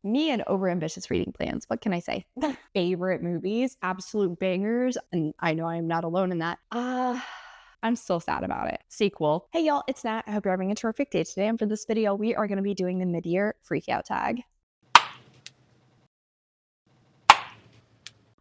Me and overambitious reading plans. What can I say? Favorite movies, absolute bangers. And I know I'm not alone in that. I'm still sad about it. Sequel. Hey y'all, it's Nat. I hope you're having a terrific day today. And for this video, we are going to be doing the Midyear Freakout tag.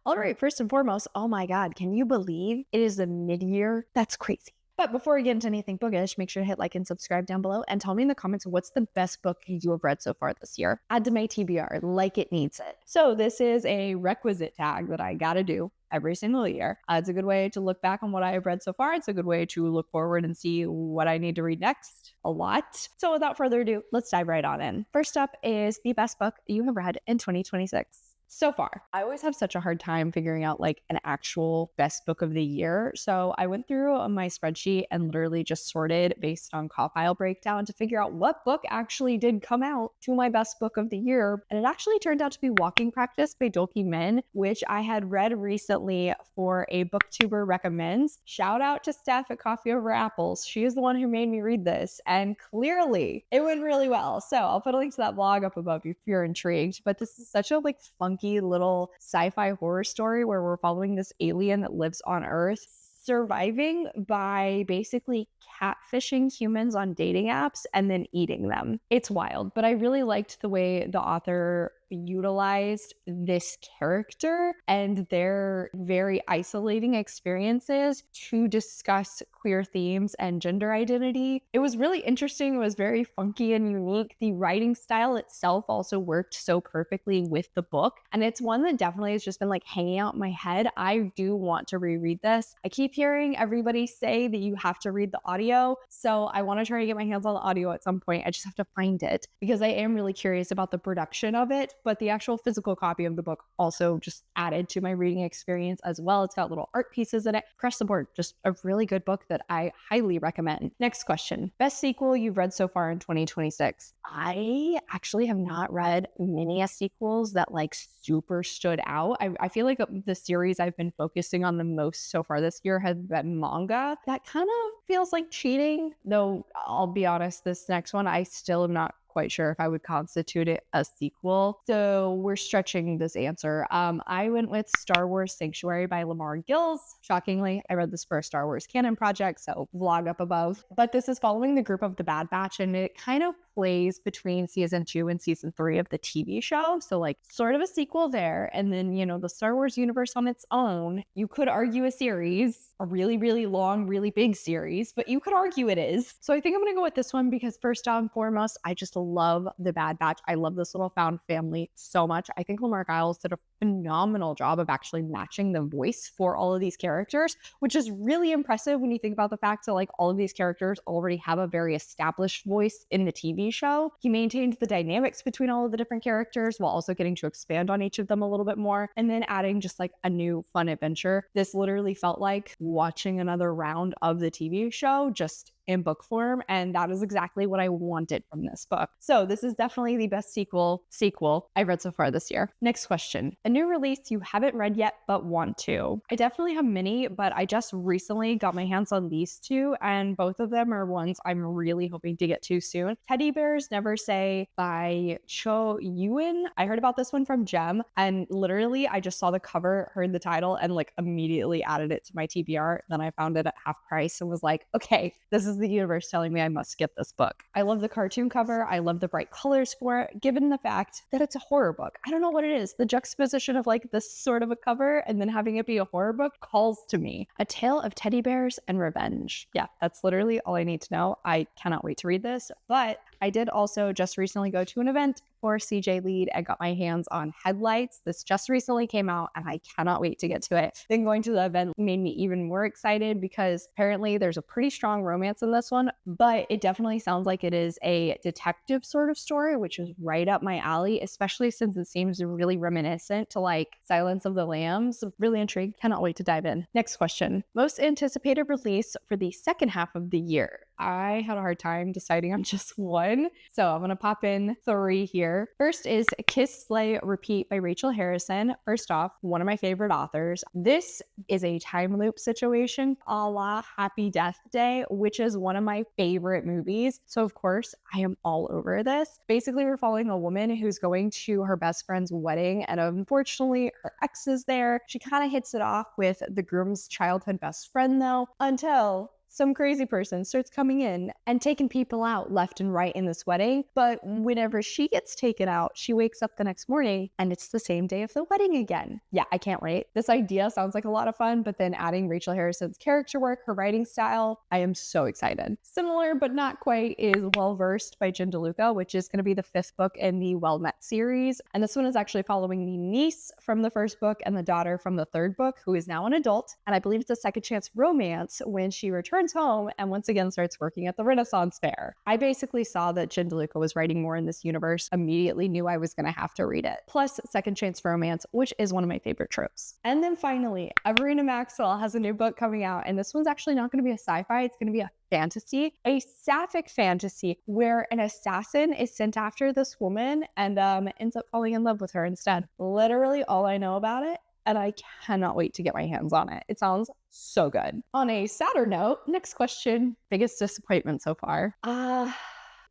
All right, first and foremost, oh my God, can you believe it is the midyear? That's crazy. But before we get into anything bookish, make sure to hit like and subscribe down below and tell me in the comments what's the best book you have read so far this year. Add to my TBR like it needs it. So this is a requisite tag that I gotta do every single year. It's a good way to look back on what I have read so far. It's a good way to look forward and see what I need to read next. A lot. So without further ado, let's dive right on in. First up is the best book you have read in 2026. So far, I always have such a hard time figuring out like an actual best book of the year. So I went through my spreadsheet and literally just sorted based on file breakdown to figure out what book actually did come out to my best book of the year. And it actually turned out to be Walking Practice by Dolki Min, which I had read recently for a booktuber recommends. Shout out to Steph at Coffee Over Apples. She is the one who made me read this. And clearly it went really well. So I'll put a link to that blog up above if you're intrigued. But this is such a like funky little sci-fi horror story where we're following this alien that lives on Earth, surviving by basically catfishing humans on dating apps and then eating them. It's wild, but I really liked the way the author utilized this character and their very isolating experiences to discuss queer themes and gender identity. It was really interesting. It was very funky and unique. The writing style itself also worked so perfectly with the book. And it's one that definitely has just been like hanging out in my head. I do want to reread this. I keep hearing everybody say that you have to read the audio. So I want to try to get my hands on the audio at some point. I just have to find it because I am really curious about the production of it. But the actual physical copy of the book also just added to my reading experience as well. It's got little art pieces in it. Across the board, just a really good book that I highly recommend. Next question. Best sequel you've read so far in 2026? I actually have not read many sequels that like super stood out. I feel like the series I've been focusing on the most so far this year has been manga. That kind of feels like cheating, though I'll be honest, this next one, I still am not quite sure if I would constitute it a sequel. So we're stretching this answer. I went with Star Wars Sanctuary by Lamar Gills. Shockingly, I read this for a Star Wars canon project, so vlog up above. But this is following the group of the Bad Batch, and it kind of plays between season 2 and season 3 of the TV show. So like sort of a sequel there. And then, you know, the Star Wars universe on its own, you could argue a series, a really, really long, really big series, but you could argue it is. So I think I'm going to go with this one because first and foremost, I just love the Bad Batch. I love this little found family so much. I think Lamar Giles did a phenomenal job of actually matching the voice for all of these characters, which is really impressive when you think about the fact that like all of these characters already have a very established voice in the TV show. He maintained the dynamics between all of the different characters while also getting to expand on each of them a little bit more and then adding just like a new fun adventure. This literally felt like watching another round of the TV show just in book form, and that is exactly what I wanted from this book. So this is definitely the best sequel I've read so far this year. Next question. A new release you haven't read yet but want to. I definitely have many, but I just recently got my hands on these two, and both of them are ones I'm really hoping to get to soon. Teddy Bears Never Say by 𝗖cie. I heard about this one from Jem, and literally I just saw the cover, heard the title, and like immediately added it to my TBR. Then I found it at half price and was like, okay, this is the universe telling me I must get this book. I love the cartoon cover. I love the bright colors for it, given the fact that it's a horror book. I don't know what it is. The juxtaposition of like this sort of a cover and then having it be a horror book calls to me. A Tale of Teddy Bears and Revenge. Yeah, that's literally all I need to know. I cannot wait to read this, but I did also just recently go to an event for CJ Lead and got my hands on Headlights. This just recently came out and I cannot wait to get to it. Then going to the event made me even more excited because apparently there's a pretty strong romance in this one, but it definitely sounds like it is a detective sort of story, which is right up my alley, especially since it seems really reminiscent to like Silence of the Lambs. Really intrigued. Cannot wait to dive in. Next question. Most anticipated release for the second half of the year. I had a hard time deciding on just one. So I'm going to pop in 3 here. First is Kiss, Slay, Repeat by Rachel Harrison. First off, one of my favorite authors. This is a time loop situation a la Happy Death Day, which is one of my favorite movies. So of course, I am all over this. Basically, we're following a woman who's going to her best friend's wedding, and unfortunately, her ex is there. She kind of hits it off with the groom's childhood best friend, though, until some crazy person starts coming in and taking people out left and right in this wedding. But whenever she gets taken out, she wakes up the next morning and it's the same day of the wedding again. Yeah, I can't wait. This idea sounds like a lot of fun, but then adding Rachel Harrison's character work, her writing style, I am so excited. Similar but not quite is Well Versed by Jen DeLuca, which is going to be the 5th book in the Well Met series. And this one is actually following the niece from the 1st book and the daughter from the 3rd book, who is now an adult. And I believe it's a second chance romance when she returns home and once again starts working at the Renaissance Fair. I basically saw that Jen DeLuca was writing more in this universe, immediately knew I was going to have to read it. Plus second chance romance, which is one of my favorite tropes. And then finally, Everina Maxwell has a new book coming out, and this one's actually not going to be a sci-fi, it's going to be a fantasy, a sapphic fantasy where an assassin is sent after this woman and ends up falling in love with her instead. Literally all I know about it, and I cannot wait to get my hands on it. It sounds so good. On a sadder note, next question, biggest disappointment so far.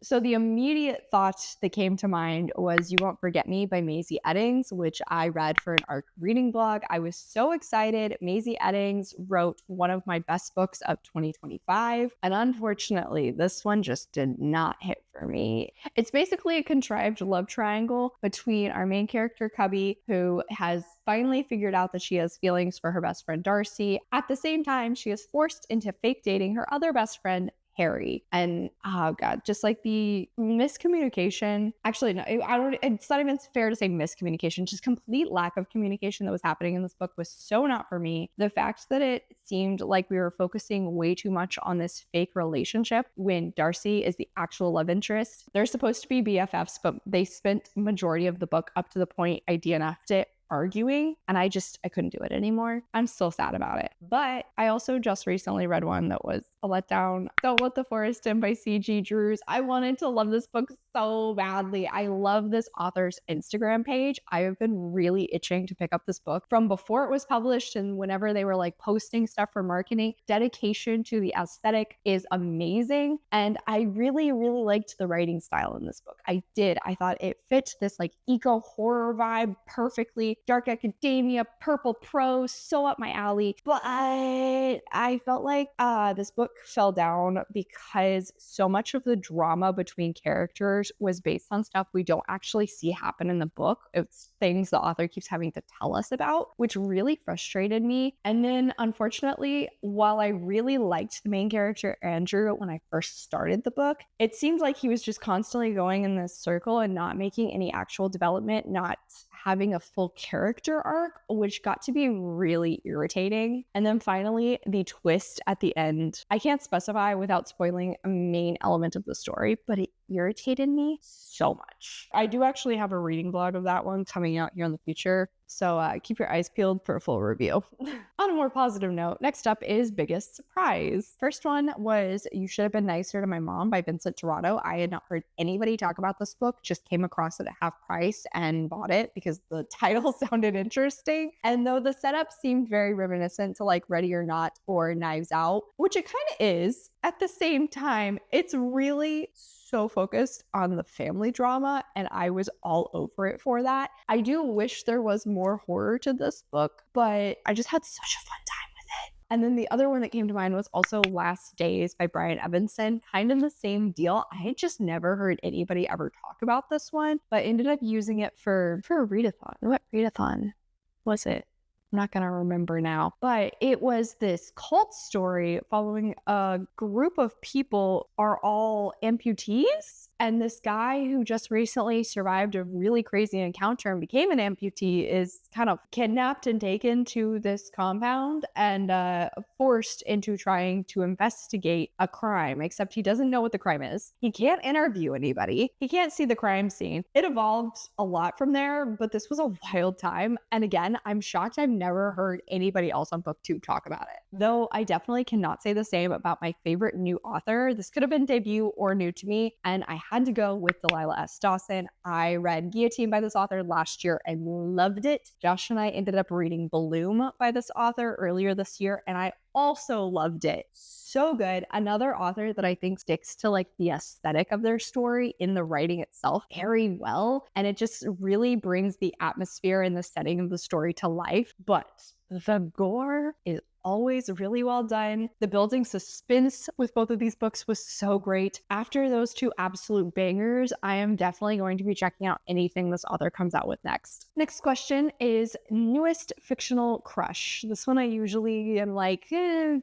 So the immediate thought that came to mind was You Won't Forget Me by Maisie Eddings, which I read for an ARC reading blog. I was so excited. Maisie Eddings wrote one of my best books of 2025. And unfortunately, this one just did not hit for me. It's basically a contrived love triangle between our main character, Cubby, who has finally figured out that she has feelings for her best friend, Darcy. At the same time, she is forced into fake dating her other best friend, Harry. And oh god, just like the miscommunication, actually no, it's not even fair to say miscommunication, just complete lack of communication that was happening in this book was so not for me. The fact that it seemed like we were focusing way too much on this fake relationship when Darcy is the actual love interest. They're supposed to be BFFs, but they spent majority of the book up to the point I DNF'd it arguing, and I couldn't do it anymore. I'm still sad about it. But I also just recently read one that was a letdown. Don't Let the Forest In by C.G. Drews. I wanted to love this book so badly. I love this author's Instagram page. I have been really itching to pick up this book from before it was published, and whenever they were like posting stuff for marketing. Dedication to the aesthetic is amazing, and I really, really liked the writing style in this book. I did. I thought it fit this like eco horror vibe perfectly. Dark academia, purple prose, so up my alley. But I felt like this book fell down because so much of the drama between characters was based on stuff we don't actually see happen in the book. It's things the author keeps having to tell us about, which really frustrated me. And then unfortunately, while I really liked the main character, Andrew, when I first started the book, it seemed like he was just constantly going in this circle and not making any actual development, not having a full character arc, which got to be really irritating. And then finally, the twist at the end. I can't specify without spoiling a main element of the story, but it irritated me so much. I do actually have a reading blog of that one coming out here in the future, so keep your eyes peeled for a full review. On a more positive note, next up is Biggest Surprise. First one was You Should Have Been Nicer to My Mom by Vincent Torrado. I had not heard anybody talk about this book, just came across it at half price and bought it because the title sounded interesting. And though the setup seemed very reminiscent to like Ready or Not or Knives Out, which it kind of is, at the same time, it's really so focused on the family drama, and I was all over it for that. I do wish there was more horror to this book, but I just had such a fun time with it. And then the other one that came to mind was also Last Days by Brian Evanson. Kind of the same deal. I had just never heard anybody ever talk about this one, but ended up using it for a readathon. What readathon was it? I'm not going to remember now, but it was this cult story following a group of people are all amputees. And this guy who just recently survived a really crazy encounter and became an amputee is kind of kidnapped and taken to this compound and forced into trying to investigate a crime, except he doesn't know what the crime is. He can't interview anybody. He can't see the crime scene. It evolved a lot from there, but this was a wild time. And again, I'm shocked I've never heard anybody else on BookTube talk about it. Though I definitely cannot say the same about my favorite new author. This could have been debut or new to me, and I had to go with Delilah S. Dawson. I read Guillotine by this author last year and loved it. Josh and I ended up reading Bloom by this author earlier this year, and I also loved it. So good. Another author that I think sticks to like the aesthetic of their story in the writing itself very well, and it just really brings the atmosphere and the setting of the story to life. But the gore is always really well done. The building suspense with both of these books was so great. After those two absolute bangers, I am definitely going to be checking out anything this author comes out with next. Next question is newest fictional crush. This one I usually am like,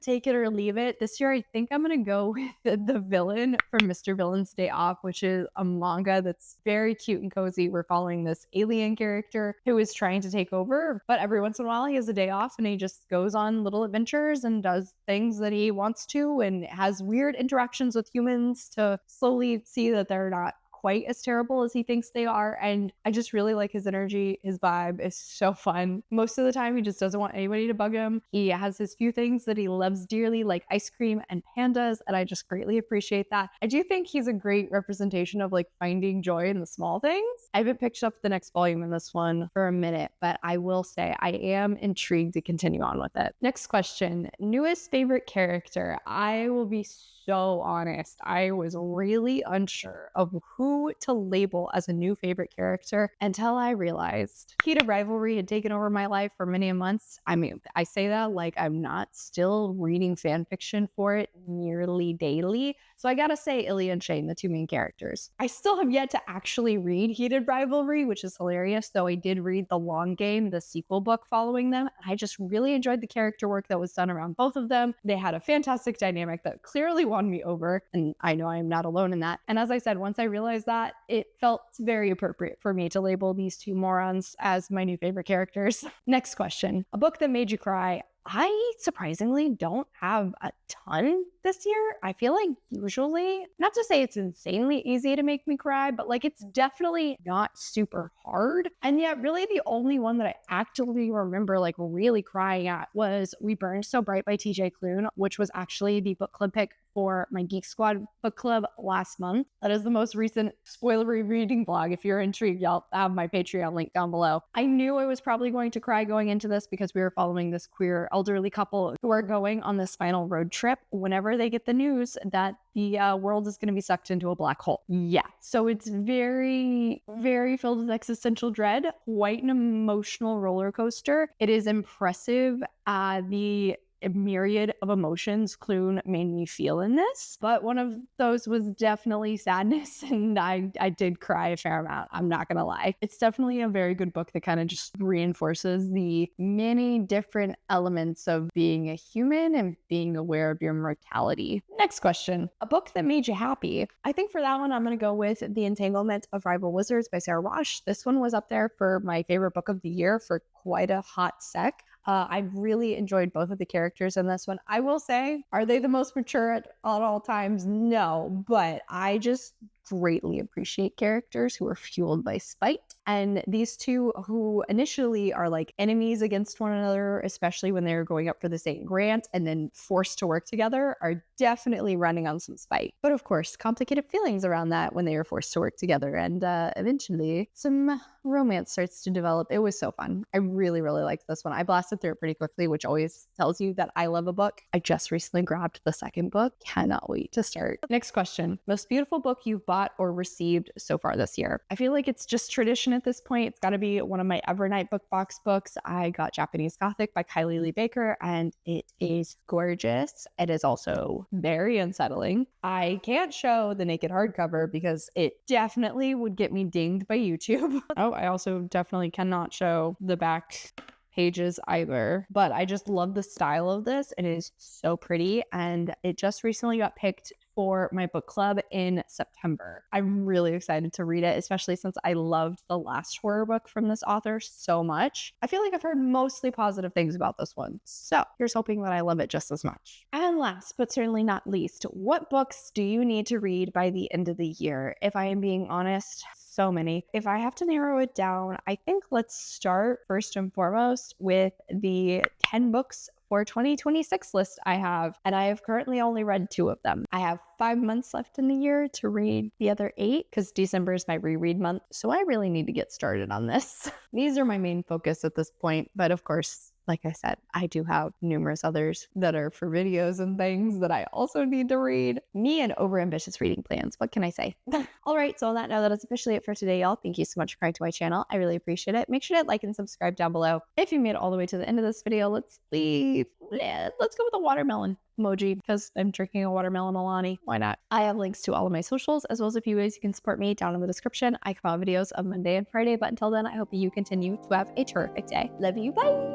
take it or leave it. This year I think I'm going to go with the villain from Mr. Villain's Day Off, which is a manga that's very cute and cozy. We're following this alien character who is trying to take over, but every once in a while he has a day off and he just goes on little adventures and does things that he wants to and has weird interactions with humans to slowly see that they're not quite as terrible as he thinks they are. And I just really like his energy. His vibe is so fun. Most of the time, he just doesn't want anybody to bug him. He has his few things that he loves dearly, like ice cream and pandas, and I just greatly appreciate that. I do think he's a great representation of like finding joy in the small things. I haven't picked up the next volume in this one for a minute, but I will say I am intrigued to continue on with it. Next question, newest favorite character. I will be so honest. I was really unsure of who to label as a new favorite character until I realized Heated Rivalry had taken over my life for many months. I mean, I say that like I'm not still reading fan fiction for it nearly daily. So I gotta say 𝗖cie and 𝗁, the two main characters. I still have yet to actually read Heated Rivalry, which is hilarious, though I did read The Long Game, the sequel book following them. I just really enjoyed the character work that was done around both of them. They had a fantastic dynamic that clearly won me over, and I know I am not alone in that. And as I said, once I realized that, it felt very appropriate for me to label these two morons as my new favorite characters. Next question, a book that made you cry. I surprisingly don't have a ton this year. I feel like usually, not to say it's insanely easy to make me cry, but like it's definitely not super hard. And yet really the only one that I actively remember like really crying at was We Burn So Bright by TJ Klune, which was actually the book club pick for my Geek Squad book club last month. That is the most recent spoilery reading vlog. If you're intrigued, I'll have my Patreon link down below. I knew I was probably going to cry going into this because we were following this queer elderly couple who are going on this final road trip whenever they get the news that the world is going to be sucked into a black hole. Yeah. So it's very, very filled with existential dread, quite an emotional roller coaster. It is impressive. The myriad of emotions Klune made me feel in this, but one of those was definitely sadness, and I did cry a fair amount. I'm not gonna lie. It's definitely a very good book that kind of just reinforces the many different elements of being a human and being aware of your mortality. Next question, a book that made you happy. I think for that one, I'm gonna go with The Entanglement of Rival Wizards by Sarah Wash. This one was up there for my favorite book of the year for quite a hot sec. I really enjoyed both of the characters in this one. I will say, are they the most mature at all times? No, but I just greatly appreciate characters who are fueled by spite. And these two who initially are like enemies against one another, especially when they're going up for the same grant and then forced to work together, are definitely running on some spite. But of course, complicated feelings around that when they are forced to work together. And eventually some romance starts to develop. It was so fun. I really, really liked this one. I blasted through it pretty quickly, which always tells you that I love a book. I just recently grabbed the second book. Cannot wait to start. Next question. Most beautiful book you've bought or received so far this year? I feel like it's just tradition at this point. It's got to be one of my Evernight book box books. I got Japanese Gothic by Kylie Lee Baker, and it is gorgeous. It is also very unsettling. I can't show the naked hardcover because it definitely would get me dinged by YouTube. Oh, I also definitely cannot show the back pages either, but I just love the style of this. It is so pretty, and it just recently got picked for my book club in September. I'm really excited to read it, especially since I loved the last horror book from this author so much. I feel like I've heard mostly positive things about this one, so here's hoping that I love it just as much. And last but certainly not least, what books do you need to read by the end of the year? If I am being honest, so many. If I have to narrow it down, I think let's start first and foremost with the 10 books for 2026 list I have, and I have currently only read 2 of them. I have 5 months left in the year to read the other 8 because December is my reread month, so I really need to get started on this. These are my main focus at this point, but of course, like I said, I do have numerous others that are for videos and things that I also need to read. Me and overambitious reading plans. What can I say? All right, so on that note, that is officially it for today, y'all. Thank you so much for coming to my channel. I really appreciate it. Make sure to like and subscribe down below. If you made it all the way to the end of this video, let's go with a watermelon emoji because I'm drinking a watermelon Alani. Why not? I have links to all of my socials as well as a few ways you can support me down in the description. I come out videos on Monday and Friday, but until then, I hope you continue to have a terrific day. Love you. Bye.